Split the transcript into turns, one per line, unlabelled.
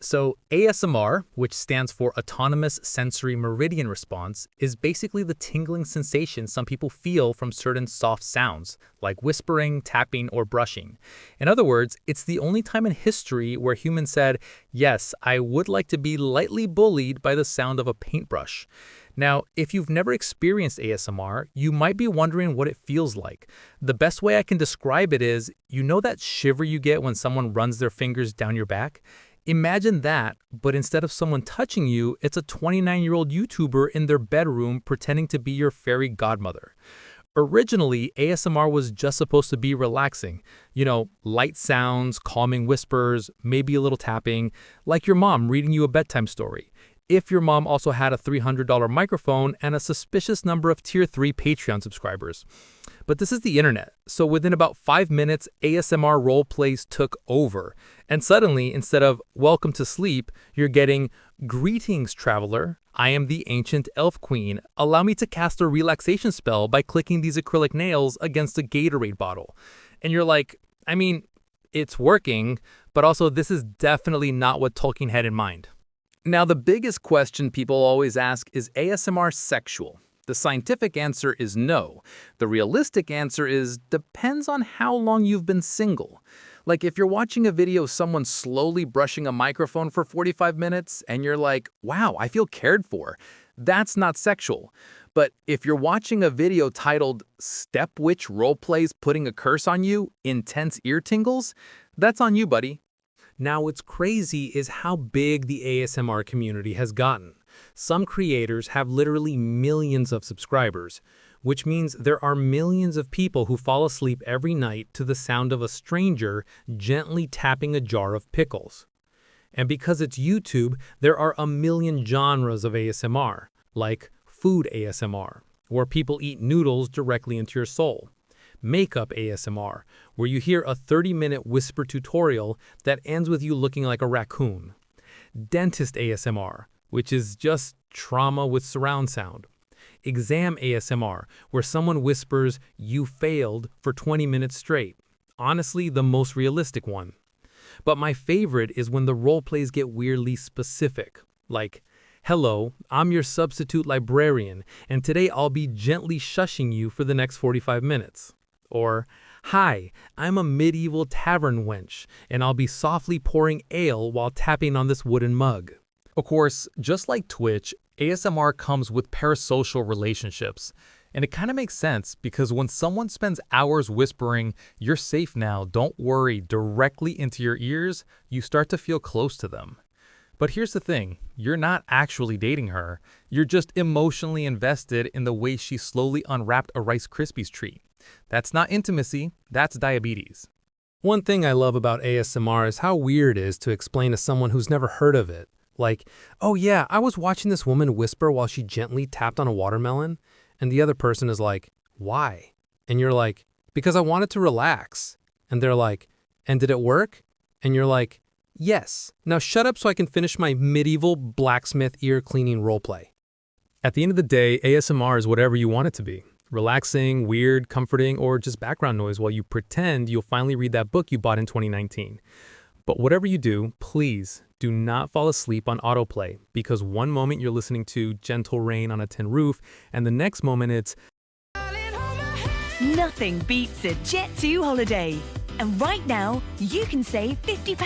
So ASMR, which stands for Autonomous Sensory Meridian Response, is basically the tingling sensation some people feel from certain soft sounds, like whispering, tapping, or brushing. In other words, it's the only time in history where humans said, yes, I would like to be lightly bullied by the sound of a paintbrush. Now, if you've never experienced ASMR, you might be wondering what it feels like. The best way I can describe it is, you know that shiver you get when someone runs their fingers down your back? Imagine that, but instead of someone touching you, it's a 29-year-old YouTuber in their bedroom pretending to be your fairy godmother. Originally, ASMR was just supposed to be relaxing. You know, light sounds, calming whispers, maybe a little tapping, like your mom reading you a bedtime story. If your mom also had a $300 microphone and a suspicious number of Tier 3 Patreon subscribers. But this is the internet, so within about 5 minutes, ASMR role plays took over. And suddenly, instead of "welcome to sleep," you're getting "greetings, traveler. I am the ancient elf queen. Allow me to cast a relaxation spell by clicking these acrylic nails against a Gatorade bottle." And you're like, I mean, it's working, but also this is definitely not what Tolkien had in mind. Now, the biggest question people always ask is ASMR sexual? The scientific answer is no. The realistic answer is depends on how long you've been single. Like if you're watching a video of someone slowly brushing a microphone for 45 minutes and you're like, wow, I feel cared for, that's not sexual. But if you're watching a video titled Step Witch Roleplays Putting a Curse on You, Intense Ear Tingles, that's on you, buddy. Now, what's crazy is how big the ASMR community has gotten. Some creators have literally millions of subscribers, which means there are millions of people who fall asleep every night to the sound of a stranger gently tapping a jar of pickles. And because it's YouTube, there are a million genres of ASMR, like food ASMR, where people eat noodles directly into your soul. Makeup ASMR, where you hear a 30-minute whisper tutorial that ends with you looking like a raccoon. Dentist ASMR, which is just trauma with surround sound. Exam ASMR, where someone whispers, "you failed," for 20 minutes straight. Honestly, the most realistic one. But my favorite is when the role plays get weirdly specific, like, "Hello, I'm your substitute librarian, and today I'll be gently shushing you for the next 45 minutes. Or, "Hi, I'm a medieval tavern wench, and I'll be softly pouring ale while tapping on this wooden mug." Of course, just like Twitch, ASMR comes with parasocial relationships. And it kind of makes sense because when someone spends hours whispering, "you're safe now, don't worry," directly into your ears, you start to feel close to them. But here's the thing, you're not actually dating her. You're just emotionally invested in the way she slowly unwrapped a Rice Krispies treat. That's not intimacy, that's diabetes. One thing I love about ASMR is how weird it is to explain to someone who's never heard of it. Like, "oh yeah, I was watching this woman whisper while she gently tapped on a watermelon," and the other person is like, "why?" And you're like, "because I wanted to relax." And they're like, "and did it work?" And you're like, "yes. Now shut up so I can finish my medieval blacksmith ear cleaning roleplay." At the end of the day, ASMR is whatever you want it to be. Relaxing, weird, comforting, or just background noise while you pretend you'll finally read that book you bought in 2019. But whatever you do, please do not fall asleep on autoplay, because one moment you're listening to Gentle Rain on a Tin Roof, and the next moment it's
Nothing beats a Jet2 holiday. And right now, you can save £50